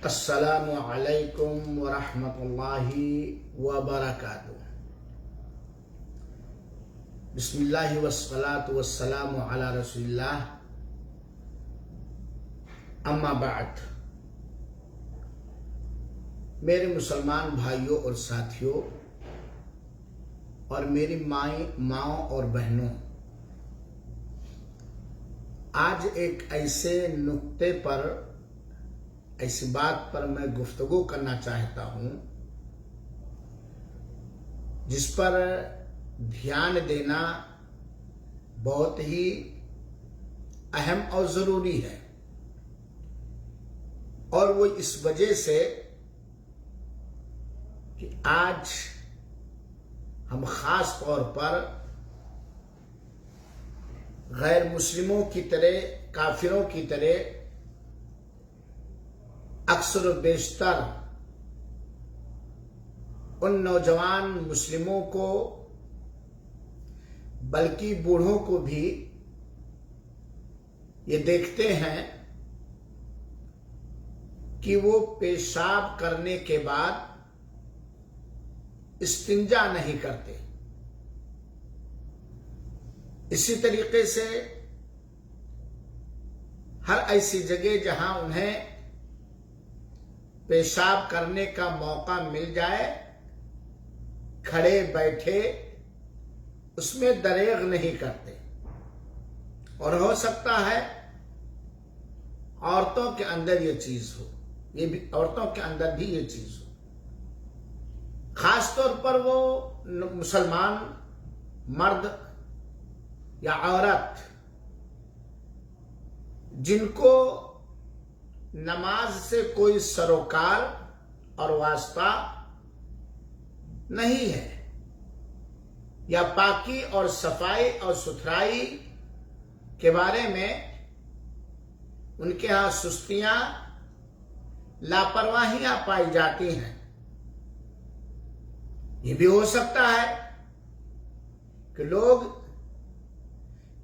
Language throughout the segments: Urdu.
السلام علیکم ورحمۃ اللہ وبرکاتہ۔ بسم اللہ والصلاة والسلام علی رسول اللہ، اما بعد۔ میرے مسلمان بھائیوں اور ساتھیوں اور میری ماؤں اور بہنوں، آج ایک ایسے نقطے پر، ایسی بات پر میں گفتگو کرنا چاہتا ہوں جس پر دھیان دینا بہت ہی اہم اور ضروری ہے، اور وہ اس وجہ سے کہ آج ہم خاص طور پر غیر مسلموں کی طرح، کافروں کی طرح اکثر و بیشتر ان نوجوان مسلموں کو، بلکہ بوڑھوں کو بھی یہ دیکھتے ہیں کہ وہ پیشاب کرنے کے بعد استنجا نہیں کرتے۔ اسی طریقے سے ہر ایسی جگہ جہاں انہیں پیشاب کرنے کا موقع مل جائے، کھڑے بیٹھے اس میں دریغ نہیں کرتے، اور ہو سکتا ہے عورتوں کے اندر یہ چیز ہو، یہ بھی عورتوں کے اندر بھی یہ چیز ہو، خاص طور پر وہ مسلمان مرد یا عورت جن کو نماز سے کوئی سروکار اور واسطہ نہیں ہے، یا پاکی اور صفائی اور ستھرائی کے بارے میں ان کے ہاں سستیاں، لاپرواہیاں پائی جاتی ہیں۔ یہ بھی ہو سکتا ہے کہ لوگ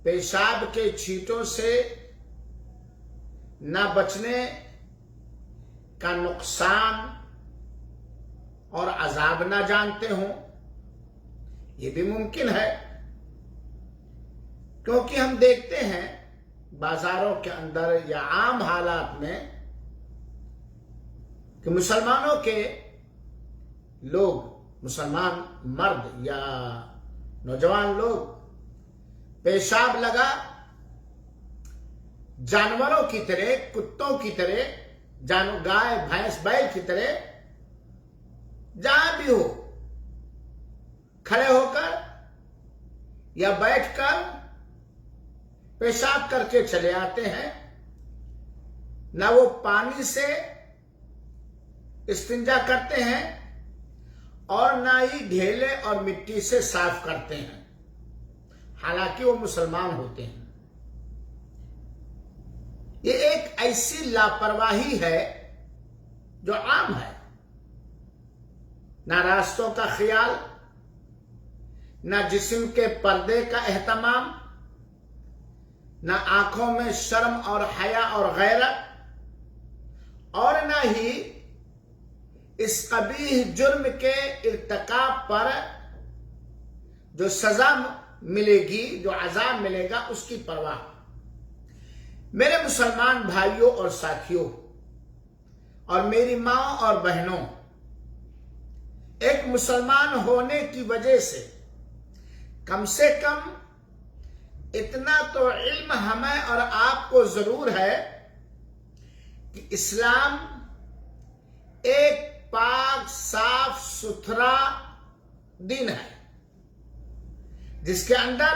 پیشاب کے چھینٹوں سے نہ بچنے کا نقصان اور عذاب نہ جانتے ہوں، یہ بھی ممکن ہے، کیونکہ ہم دیکھتے ہیں بازاروں کے اندر یا عام حالات میں کہ مسلمانوں کے لوگ، مسلمان مرد یا نوجوان لوگ پیشاب لگا جانوروں کی طرح، کتوں کی طرح، گائے بھینس بیل کی طرح جہاں بھی ہو کھڑے ہو کر یا بیٹھ کر پیشاب کر کے چلے آتے ہیں۔ نہ وہ پانی سے استنجا کرتے ہیں اور نہ ہی ڈھیلے اور مٹی سے صاف کرتے ہیں، حالانکہ وہ مسلمان ہوتے ہیں۔ یہ ایک ایسی لاپرواہی ہے جو عام ہے، نہ راستوں کا خیال، نہ جسم کے پردے کا اہتمام، نہ آنکھوں میں شرم اور حیا اور غیرت، اور نہ ہی اس قبیح جرم کے ارتکاب پر جو سزا ملے گی، جو عذاب ملے گا، اس کی پرواہ۔ میرے مسلمان بھائیوں اور ساتھیوں اور میری ماں اور بہنوں، ایک مسلمان ہونے کی وجہ سے کم اتنا تو علم ہمیں اور آپ کو ضرور ہے کہ اسلام ایک پاک، صاف ستھرا دین ہے، جس کے اندر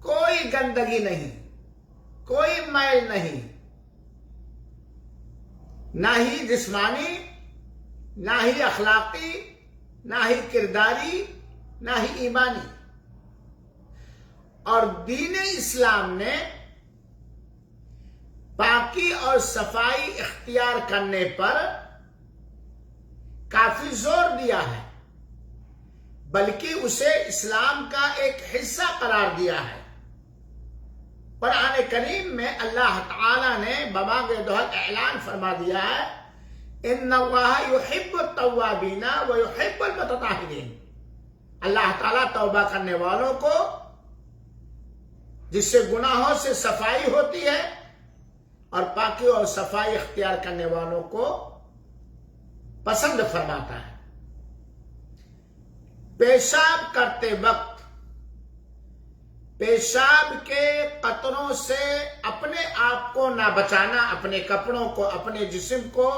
کوئی گندگی نہیں، کوئی میل نہیں، نہ ہی جسمانی، نہ ہی اخلاقی، نہ ہی کرداری، نہ ہی ایمانی۔ اور دین اسلام نے پاکی اور صفائی اختیار کرنے پر کافی زور دیا ہے، بلکہ اسے اسلام کا ایک حصہ قرار دیا ہے، قرآن کریم میں اللہ تعالیٰ نے بماغ دوحت اعلان فرما دیا ہے ان اللہ یحب التوابین ویحب المتطہرین. اللہ تعالیٰ توبہ کرنے والوں کو جس سے گناہوں سے صفائی ہوتی ہے اور پاکی اور صفائی اختیار کرنے والوں کو پسند فرماتا ہے. پیشاب کرتے وقت پیشاب کے قطروں سے اپنے آپ کو نہ بچانا، اپنے کپڑوں کو، اپنے جسم کو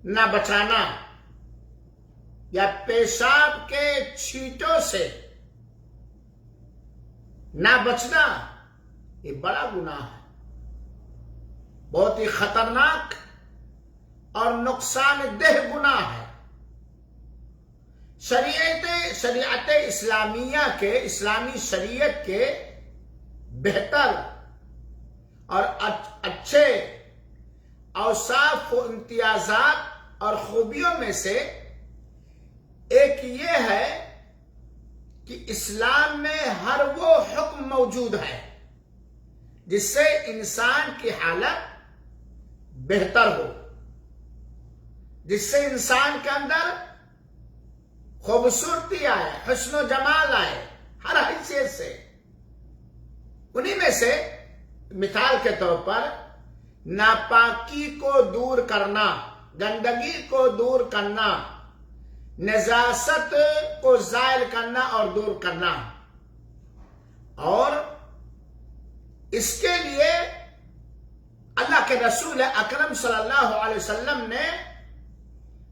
نہ بچانا، یا پیشاب کے چھینٹوں سے نہ بچنا، یہ بڑا گناہ ہے، بہت ہی خطرناک اور نقصان دہ گناہ ہے. شریعت اسلامیہ کے، اسلامی شریعت کے بہتر اور اچھے اوصاف و امتیازات اور خوبیوں میں سے ایک یہ ہے کہ اسلام میں ہر وہ حکم موجود ہے جس سے انسان کی حالت بہتر ہو، جس سے انسان کے اندر خوبصورتی آئے، حسن و جمال آئے، ہر حیثیت سے. انہی میں سے مثال کے طور پر ناپاکی کو دور کرنا، گندگی کو دور کرنا، نجاست کو زائل کرنا اور دور کرنا. اور اس کے لیے اللہ کے رسول اکرم صلی اللہ علیہ وسلم نے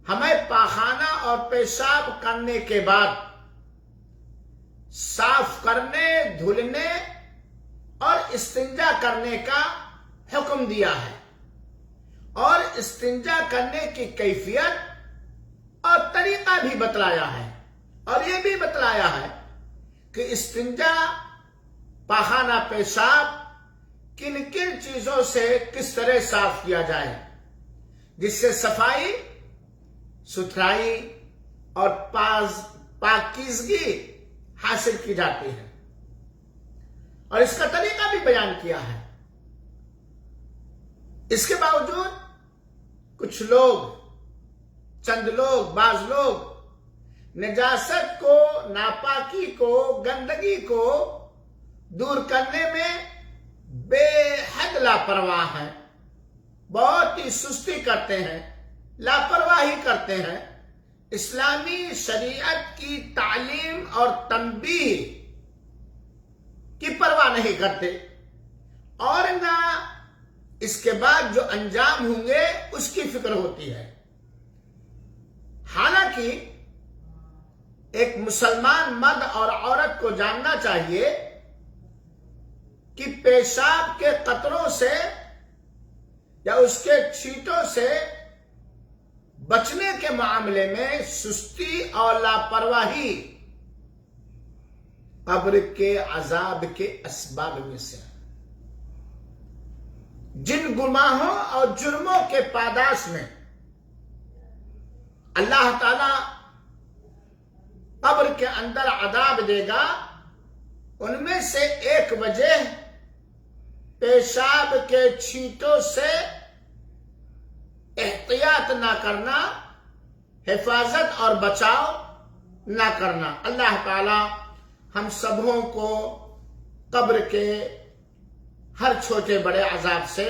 ہمیں پاخانہ اور پیشاب کرنے کے بعد صاف کرنے، دھلنے اور استنجا کرنے کا حکم دیا ہے، اور استنجا کرنے کی کیفیت اور طریقہ بھی بتلایا ہے، اور یہ بھی بتلایا ہے کہ استنجا، پاخانہ پیشاب کن کن چیزوں سے کس طرح صاف کیا جائے جس سے صفائی، ستھرائی اور پاکیزگی حاصل کی جاتی ہے، اور اس کا طریقہ بھی بیان کیا ہے. اس کے باوجود کچھ لوگ، چند لوگ، بعض لوگ نجاست کو، ناپاکی کو، گندگی کو دور کرنے میں بے حد لاپرواہ ہیں، بہت ہی سستی کرتے ہیں، لاپرواہی کرتے ہیں. اسلامی شریعت کی تعلیم اور تنبیہ کی پرواہ نہیں کرتے، اور نہ اس کے بعد جو انجام ہوں گے اس کی فکر ہوتی ہے. حالانکہ ایک مسلمان مرد اور عورت کو جاننا چاہیے کہ پیشاب کے قطروں سے یا اس کے چھینٹوں سے بچنے کے معاملے میں سستی اور لاپرواہی قبر کے عذاب کے اسباب میں سے ہے. جن گناہوں اور جرموں کے پاداش میں اللہ تعالی قبر کے اندر عذاب دے گا، ان میں سے ایک وجہ پیشاب کے چھینٹوں سے احتیاط نہ کرنا، حفاظت اور بچاؤ نہ کرنا. اللہ تعالی ہم سبوں کو قبر کے ہر چھوٹے بڑے عذاب سے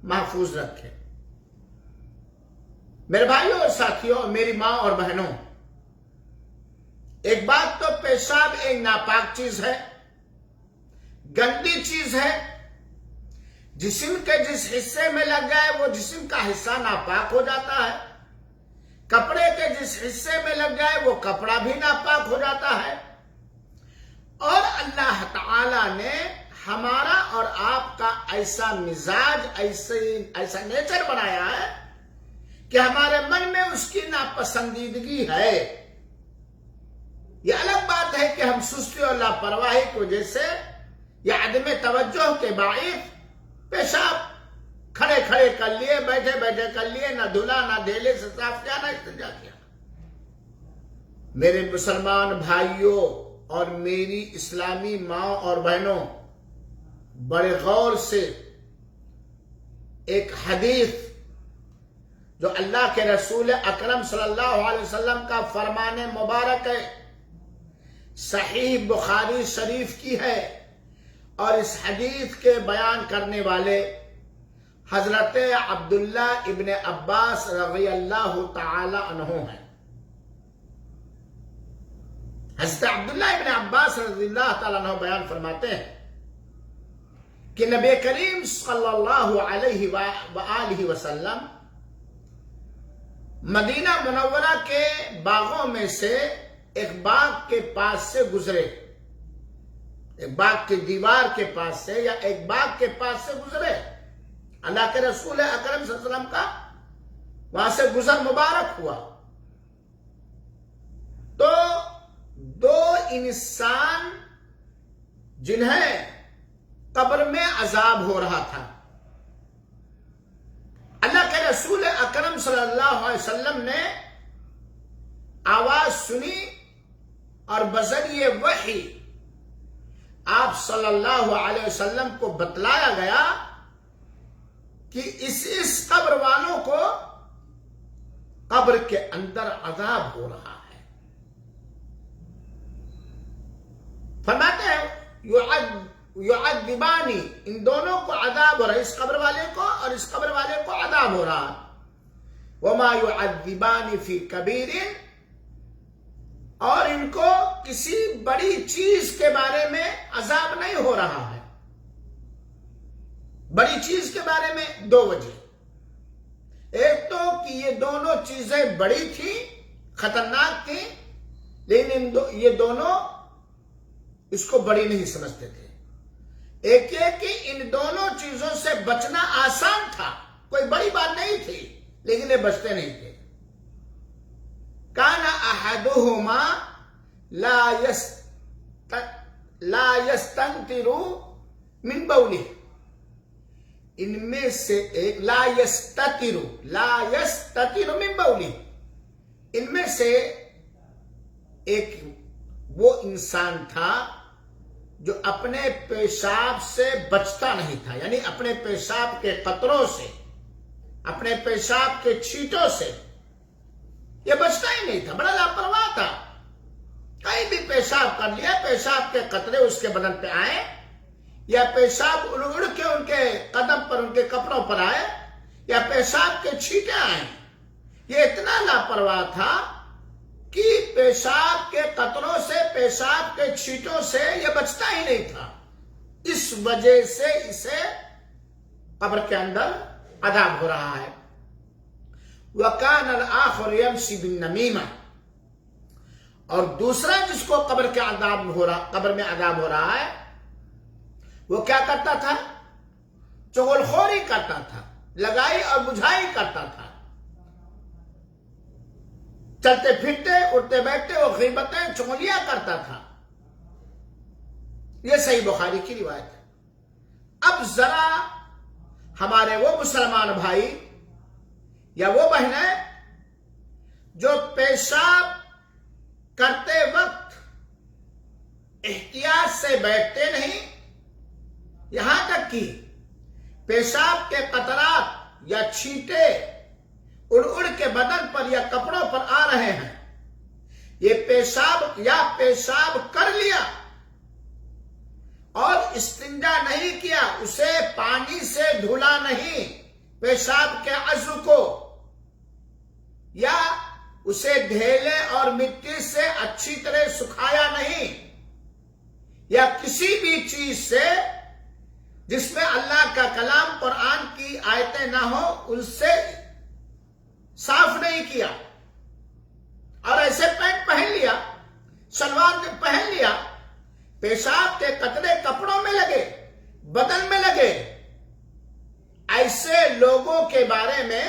محفوظ رکھے. میرے بھائیوں اور ساتھیوں، میری ماں اور بہنوں، ایک بات تو پیشاب ایک ناپاک چیز ہے، گندی چیز ہے. جسم کے جس حصے میں لگ جائے وہ جسم کا حصہ ناپاک ہو جاتا ہے. کپڑے کے جس حصے میں لگ جائے وہ کپڑا بھی ناپاک ہو جاتا ہے. اور اللہ تعالی نے ہمارا اور آپ کا ایسا مزاج، ایسا نیچر بنایا ہے کہ ہمارے من میں اس کی ناپسندیدگی ہے. یہ الگ بات ہے کہ ہم سستی اور لاپرواہی کی وجہ سے یا عدم توجہ کے باعث پیشاب کھڑے کھڑے کر لیے، بیٹھے بیٹھے کر لیے، نہ دھلا، نہ دھیلے سے صاف کیا، نہ استنجا کیا. میرے مسلمان بھائیوں اور میری اسلامی ماں اور بہنوں، بڑے غور سے ایک حدیث جو اللہ کے رسول اکرم صلی اللہ علیہ وسلم کا فرمان مبارک ہے، صحیح بخاری شریف کی ہے، اور اس حدیث کے بیان کرنے والے حضرت عبداللہ ابن عباس رضی اللہ تعالی عنہ ہیں۔ حضرت عبداللہ ابن عباس رضی اللہ تعالی عنہ بیان فرماتے ہیں کہ نبی کریم صلی اللہ علیہ وآلہ وسلم مدینہ منورہ کے باغوں میں سے ایک باغ کے پاس سے گزرے، ایک باغ کی دیوار کے پاس سے یا ایک باغ کے پاس سے گزرے۔ اللہ کے رسول اکرم صلی اللہ علیہ وسلم کا وہاں سے گزر مبارک ہوا تو دو انسان جنہیں قبر میں عذاب ہو رہا تھا، اللہ کے رسول اکرم صلی اللہ علیہ وسلم نے آواز سنی اور بذریعہ وحی آپ صلی اللہ علیہ وسلم کو بتلایا گیا کہ اس قبر والوں کو قبر کے اندر عذاب ہو رہا ہے۔ فرماتے ہیں یعذبانی، ان دونوں کو عذاب ہو رہا ہے، اس قبر والے کو اور اس قبر والے کو عذاب ہو رہا ہے۔ وما یعذبان فی کبیر، اور ان کو کسی بڑی چیز کے بارے میں عذاب نہیں ہو رہا ہے۔ بڑی چیز کے بارے میں دو وجہ، ایک تو کہ یہ دونوں چیزیں بڑی تھیں، خطرناک تھیں، لیکن یہ دونوں اس کو بڑی نہیں سمجھتے تھے۔ ایک یہ کہ ان دونوں چیزوں سے بچنا آسان تھا، کوئی بڑی بات نہیں تھی، لیکن یہ بچتے نہیں تھے۔ کان احدہما لا یستنتر من بولہ، ان میں سے ایک لا یستتر من بولہ، ان میں سے ایک وہ انسان تھا جو اپنے پیشاب سے بچتا نہیں تھا، یعنی اپنے پیشاب کے قطروں سے، اپنے پیشاب کے چھینٹوں سے یہ بچتا ہی نہیں تھا، بڑا لاپرواہ تھا۔ کہیں بھی پیشاب کر لیا، پیشاب کے قطرے اس کے بدن پہ آئے یا پیشاب اڑ کے ان کے قدم پر، ان کے کپڑوں پر آئے یا پیشاب کے چھینٹے آئے، یہ اتنا لاپرواہ تھا کہ پیشاب کے قطروں سے، پیشاب کے چھینٹوں سے یہ بچتا ہی نہیں تھا۔ اس وجہ سے اسے قبر کے اندر عذاب ہو رہا ہے۔ وَكَانَ الْآخَرُ يَمْشِي بِالنَّمِيمَةِ، اور دوسرا جس کو قبر میں عذاب ہو رہا ہے وہ کیا کرتا تھا؟ چغلخوری کرتا تھا، لگائی اور بجھائی کرتا تھا، چلتے پھرتے، اٹھتے بیٹھتے وہ غیبتیں، چغلیاں کرتا تھا۔ یہ صحیح بخاری کی روایت ہے۔ اب ذرا ہمارے وہ مسلمان بھائی یا وہ بہنیں جو پیشاب کرتے وقت احتیاط سے بیٹھتے نہیں، یہاں تک کہ پیشاب کے قطرات یا چھینٹے اڑ کے بدن پر یا کپڑوں پر آ رہے ہیں، یہ پیشاب کر لیا اور استنجا نہیں کیا، اسے پانی سے دھلا نہیں پیشاب کے عضو کو، یا اسے ڈھیلے اور مٹی سے اچھی طرح سکھایا نہیں، یا کسی بھی چیز سے جس میں اللہ کا کلام قرآن کی آیتیں نہ ہو ان سے صاف نہیں کیا، اور ایسے پینٹ پہن لیا، شلوار پہن لیا، پیشاب کے قطرے کپڑوں میں لگے، بدن میں لگے، ایسے لوگوں کے بارے میں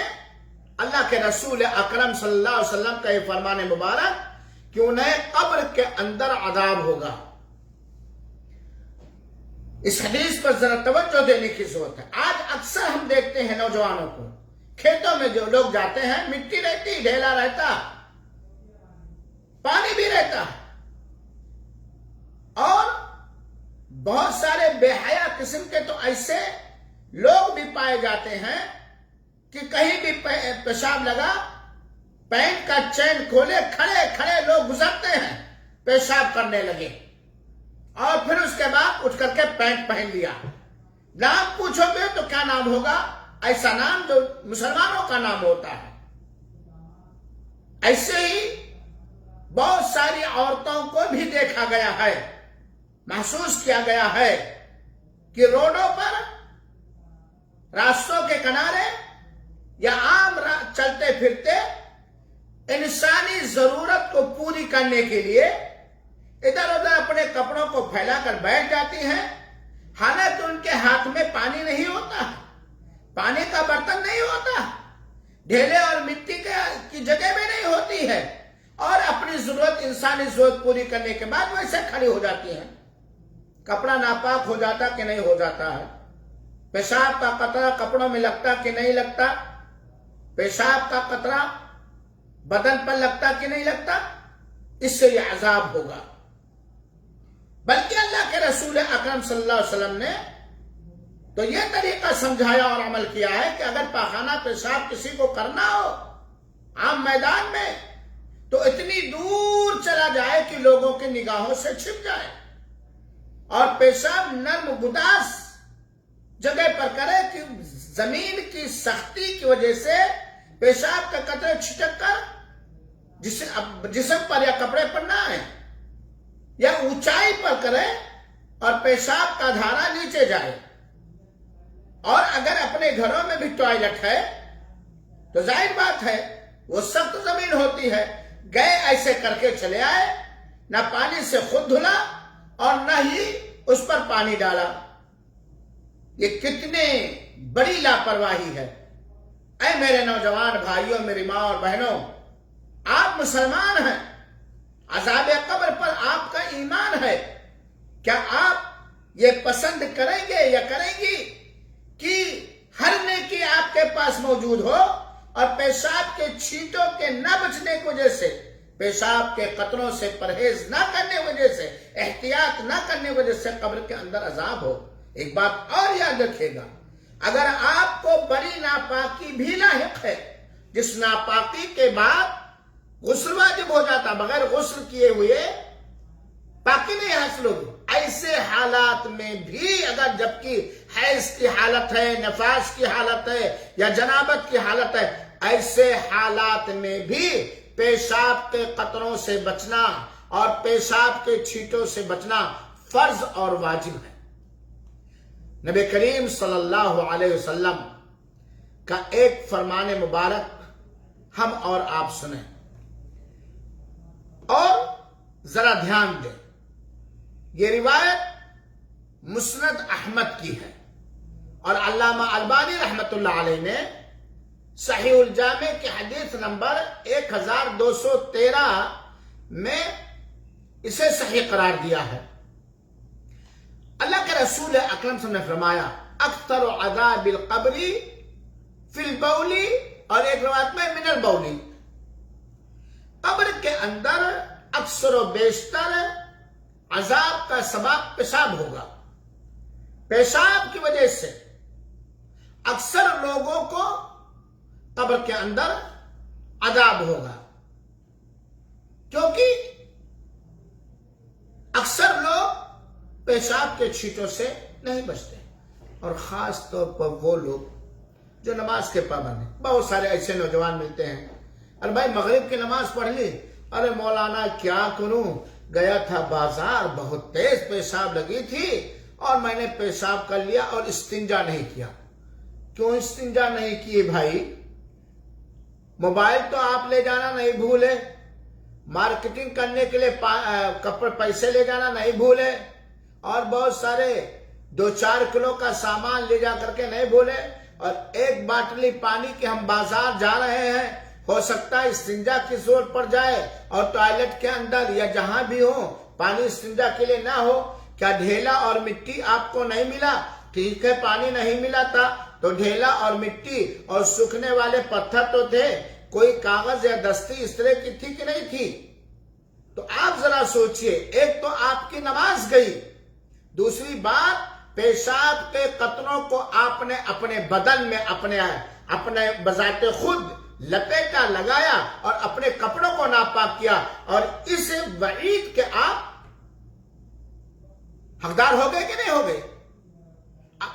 اللہ کے رسول اکرم صلی اللہ علیہ وسلم کا یہ فرمان مبارک کہ انہیں قبر کے اندر عذاب ہوگا۔ اس حدیث پر ذرا توجہ دینے کی ضرورت ہے۔ آج اکثر ہم دیکھتے ہیں نوجوانوں کو، کھیتوں میں جو لوگ جاتے ہیں، مٹی رہتی، ڈھیلا رہتا، پانی بھی رہتا ہے، اور بہت سارے بے حیا قسم کے تو ایسے لوگ بھی پائے جاتے ہیں کہ کہیں بھی پیشاب لگا پینٹ کا چین کھولے کھڑے کھڑے لوگ گزرتے ہیں پیشاب کرنے لگے اور پھر اس کے بعد اٹھ کر کے پینٹ پہن لیا. نام پوچھو گے تو کیا نام ہوگا؟ ایسا نام جو مسلمانوں کا نام ہوتا ہے. ایسے ہی بہت ساری عورتوں کو بھی دیکھا گیا ہے، محسوس کیا گیا ہے کہ روڈوں پر، راستوں کے کنارے یا عام چلتے پھرتے انسانی ضرورت کو پوری کرنے کے لیے ادھر ادھر اپنے کپڑوں کو پھیلا کر بیٹھ جاتی ہیں، حالانکہ ان کے ہاتھ میں پانی نہیں ہوتا، پانی کا برتن نہیں ہوتا، ڈھیلے اور مٹی کی جگہ میں نہیں ہوتی ہے، اور اپنی ضرورت، انسانی ضرورت پوری کرنے کے بعد ویسے کھڑی ہو جاتی ہیں. کپڑا ناپاک ہو جاتا کہ نہیں ہو جاتا ہے؟ پیشاب کا قطرہ کپڑوں میں لگتا کہ نہیں لگتا؟ پیشاب کا قطرہ بدن پر لگتا کہ نہیں لگتا؟ اس سے یہ عذاب ہوگا. بلکہ اللہ کے رسول اکرم صلی اللہ علیہ وسلم نے تو یہ طریقہ سمجھایا اور عمل کیا ہے کہ اگر پاخانہ پیشاب کسی کو کرنا ہو عام میدان میں تو اتنی دور چلا جائے کہ لوگوں کی نگاہوں سے چھپ جائے، اور پیشاب نرم گداس جگہ پر کرے کہ زمین کی سختی کی وجہ سے پیشاب کا قطرے چھٹک کر جسم پر یا کپڑے پر نہ آئے، یا اونچائی پر کرے اور پیشاب کا دھارا نیچے جائے. اور اگر اپنے گھروں میں بھی ٹوائلٹ ہے تو ظاہر بات ہے وہ سخت زمین ہوتی ہے، گئے ایسے کر کے چلے آئے، نہ پانی سے خود دھلا اور نہ ہی اس پر پانی ڈالا. یہ کتنے بڑی لاپرواہی ہے. اے میرے نوجوان بھائیوں، میری ماں اور بہنوں، آپ مسلمان ہیں، عذاب قبر پر آپ کا ایمان ہے. کیا آپ یہ پسند کریں گے یا کریں گی کہ ہر نیکی آپ کے پاس موجود ہو اور پیشاب کے چھینٹوں کے نہ بچنے کی وجہ سے، پیشاب کے قطروں سے پرہیز نہ کرنے کی وجہ سے، احتیاط نہ کرنے کی وجہ سے قبر کے اندر عذاب ہو؟ ایک بات اور یاد رکھیے گا، اگر آپ کو بڑی ناپاکی بھی لاحق ہے، جس ناپاکی کے بعد غسل واجب ہو جاتا، بغیر غسل کیے ہوئے پاکی نہیں حاصل ہوگی، ایسے حالات میں بھی اگر جبکہ حیض کی حالت ہے، نفاس کی حالت ہے یا جنابت کی حالت ہے، ایسے حالات میں بھی پیشاب کے قطروں سے بچنا اور پیشاب کے چھینٹوں سے بچنا فرض اور واجب ہے. نبی کریم صلی اللہ علیہ وسلم کا ایک فرمان مبارک ہم اور آپ سنیں اور ذرا دھیان دیں. یہ روایت مسند احمد کی ہے اور علامہ البانی رحمت اللہ علیہ نے صحیح الجامع کی حدیث نمبر 1213 میں اسے صحیح قرار دیا ہے. اللہ کے رسول اکرم صلی اللہ علیہ وسلم نے فرمایا اکثر عذاب القبر فی البول، اور ایک روایت میں من البول، قبر کے اندر اکثر و بیشتر عذاب کا سبب پیشاب ہوگا. پیشاب کی وجہ سے اکثر لوگوں کو قبر کے اندر عذاب ہوگا، کیونکہ اکثر لوگ پیشاب کے چھینٹوں سے نہیں بچتے، اور خاص طور پر وہ لوگ جو نماز کے پابند ہیں. بہت سارے ایسے نوجوان ملتے ہیں، ارے بھائی مغرب کی نماز پڑھ لی، ارے مولانا کیا کروں، گیا تھا بازار، بہت تیز پیشاب لگی تھی اور میں نے پیشاب کر لیا اور استنجا نہیں کیا. کیوں استنجا نہیں کیے بھائی؟ موبائل تو آپ لے جانا نہیں بھولے، مارکیٹنگ کرنے کے لیے پیسے لے جانا نہیں بھولے، اور بہت سارے 2-4 کلو کا سامان لے جا کر کے نہیں بھولے، اور ایک باٹلی پانی کے ہم بازار جا رہے ہیں، ہو سکتا ہے استنجا کی ضرورت پڑ جائے اور ٹوائلٹ کے اندر یا جہاں بھی ہو پانی استنجا کے لیے نہ ہو. کیا ڈھیلا اور مٹی آپ کو نہیں ملا؟ ٹھیک ہے، پانی نہیں ملا تھا تو ڈھیلا اور مٹی اور سوکھنے والے پتھر تو تھے، کوئی کاغذ یا دستی اس طرح کی تھی کہ نہیں تھی؟ تو آپ ذرا سوچئے، ایک تو آپ کی نماز گئی، دوسری بات، پیشاب کے قطروں کو آپ نے اپنے بدن میں اپنے بذات خود لپیٹا، لگایا اور اپنے کپڑوں کو ناپاک کیا، اور اس وعید کے آپ حقدار ہو گئے کہ نہیں ہو گئے؟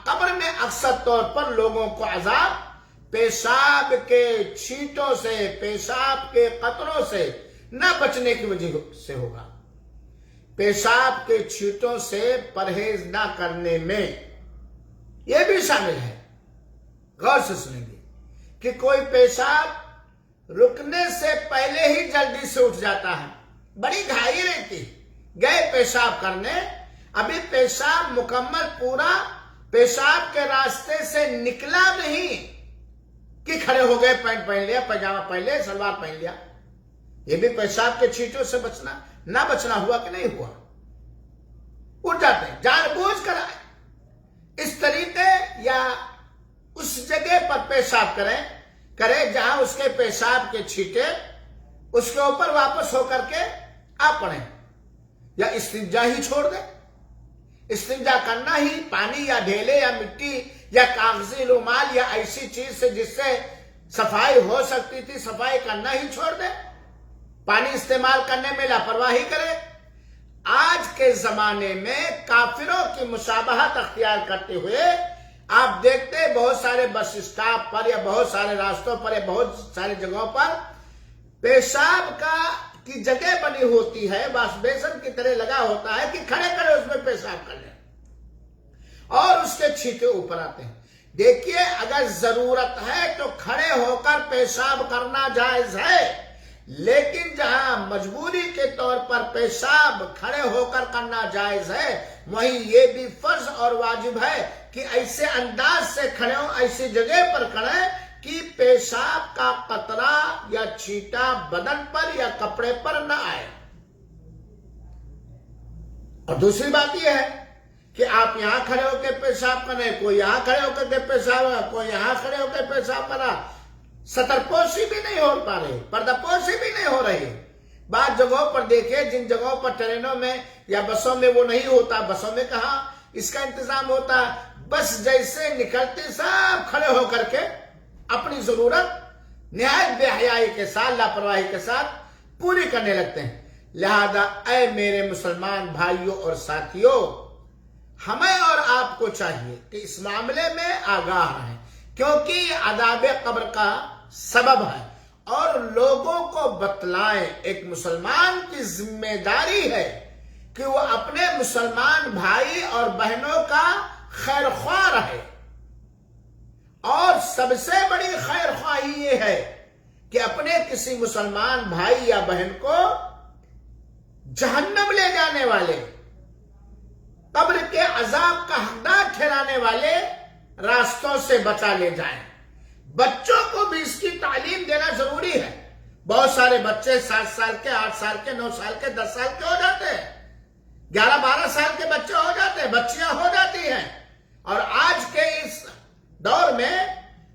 قبر میں اکثر طور پر لوگوں کو عذاب پیشاب کے چھینٹوں سے، پیشاب کے قطروں سے نہ بچنے کی وجہ سے ہوگا۔ پیشاب کے چھینٹوں سے پرہیز نہ کرنے میں یہ بھی شامل ہے، غور سے سنیں گے، کہ کوئی پیشاب رکنے سے پہلے ہی جلدی سے اٹھ جاتا ہے، بڑی گھائی رہتی، گئے پیشاب کرنے، ابھی پیشاب مکمل پورا پیشاب کے راستے سے نکلا نہیں کہ کھڑے ہو گئے، پینٹ پہن لیا، پائجامہ پہن لیا، سلوار پہن لیا۔ یہ بھی پیشاب کے چھینٹوں سے نہ بچنا ہوا کہ نہیں ہوا؟ اٹھ جاتے ہیں، جان بوجھ کر اس طریقے یا اس جگہ پر پیشاب کرے جہاں اس کے پیشاب کے چھینٹے اس کے اوپر واپس ہو کر کے آ پڑیں، یا استنجا ہی چھوڑ دیں۔ استنجا کرنا ہی پانی یا ڈھیلے یا مٹی یا کاغذی رومال یا ایسی چیز سے جس سے صفائی ہو سکتی تھی، صفائی کرنا ہی چھوڑ دے، پانی استعمال کرنے میں لاپرواہی کرے۔ آج کے زمانے میں کافروں کی مشابہت اختیار کرتے ہوئے آپ دیکھتے بہت سارے بس اسٹاپ پر یا بہت سارے راستوں پر یا بہت ساری جگہوں پر پیشاب کی جگہ بنی ہوتی ہے، واش بیسن کی طرح لگا ہوتا ہے کہ کھڑے کھڑے اس میں پیشاب کر لیں، اور اس کے چھینٹے اوپر آتے ہیں۔ دیکھیے، اگر ضرورت ہے تو کھڑے ہو کر پیشاب کرنا جائز ہے، لیکن جہاں مجبوری کے طور پر پیشاب کھڑے ہو کر کرنا جائز ہے، وہیں یہ بھی فرض اور واجب ہے کہ ایسے انداز سے کھڑے ہوں، ایسی جگہ پر کھڑے کہ پیشاب کا قطرہ یا چھینٹا بدن پر یا کپڑے پر نہ آئے۔ اور دوسری بات یہ ہے کہ آپ یہاں کھڑے ہو کے پیشاب کریں، کوئی یہاں کھڑے ہو کے پیشاب، کوئی یہاں کھڑے ہو کے پیشاب کرا، سطر پوشی بھی نہیں ہو پا رہی، پردہ پوشی بھی نہیں ہو رہی۔ بعض جگہوں پر دیکھیں، جن جگہوں پر ٹرینوں میں یا بسوں میں وہ نہیں ہوتا، بسوں میں کہاں اس کا انتظام ہوتا، بس جیسے نکلتے سب کھڑے ہو کر کے اپنی ضرورت نہایت بے حیائی کے ساتھ، لاپرواہی کے ساتھ پوری کرنے لگتے ہیں۔ لہذا اے میرے مسلمان بھائیوں اور ساتھیوں، ہمیں اور آپ کو چاہیے کہ اس معاملے میں آگاہ رہیں، کیونکہ یہ عذاب قبر کا سبب ہے، اور لوگوں کو بتلائیں۔ ایک مسلمان کی ذمہ داری ہے کہ وہ اپنے مسلمان بھائی اور بہنوں کا خیر خواہ رہے، اور سب سے بڑی خیر خواہی یہ ہے کہ اپنے کسی مسلمان بھائی یا بہن کو جہنم لے جانے والے، قبر کے عذاب کا حقدار ٹھہرانے والے راستوں سے بچا لے جائیں۔ بچوں کو بھی اس کی تعلیم دینا ضروری ہے۔ بہت سارے بچے 7 سال کے، 8 سال کے، 9 سال کے، 10 سال کے ہو جاتے ہیں، 11-12 سال کے بچے ہو جاتے ہیں، بچیاں ہو جاتی ہیں، اور آج کے اس دور میں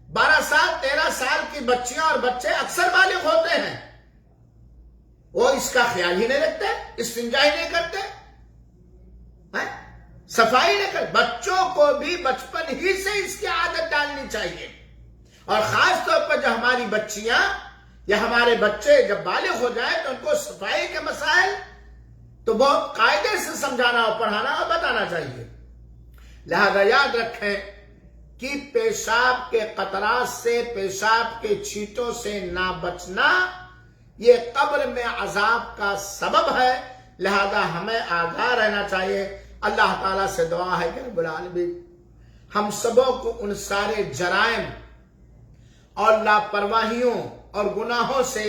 12 سال 13 سال کی بچیاں اور بچے اکثر بالغ ہوتے ہیں، وہ اس کا خیال ہی نہیں رکھتے، استنجا ہی نہیں کرتے، صفائی نہیں کرتے۔ بچوں کو بھی بچپن ہی سے اس کی عادت ڈالنی چاہیے، اور خاص طور پر جو ہماری بچیاں یا ہمارے بچے جب بالغ ہو جائیں تو ان کو صفائی کے مسائل تو بہت قاعدے سے سمجھانا اور پڑھانا اور بتانا چاہیے۔ لہذا یاد رکھیں کہ پیشاب کے قطرات سے، پیشاب کے چھینٹوں سے نہ بچنا یہ قبر میں عذاب کا سبب ہے، لہذا ہمیں آگاہ رہنا چاہیے۔ اللہ تعالیٰ سے دعا ہے کہ رب العالمین ہم سبوں کو ان سارے جرائم اور لاپرواہیوں اور گناہوں سے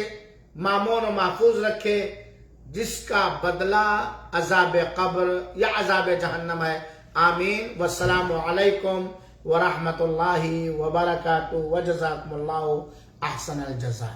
مامون و محفوظ رکھے جس کا بدلہ عذاب قبر یا عذاب جہنم ہے۔ آمین۔ والسلام علیکم ورحمۃ اللہ وبرکاتہ، وجزاکم اللہ احسن الجزاء۔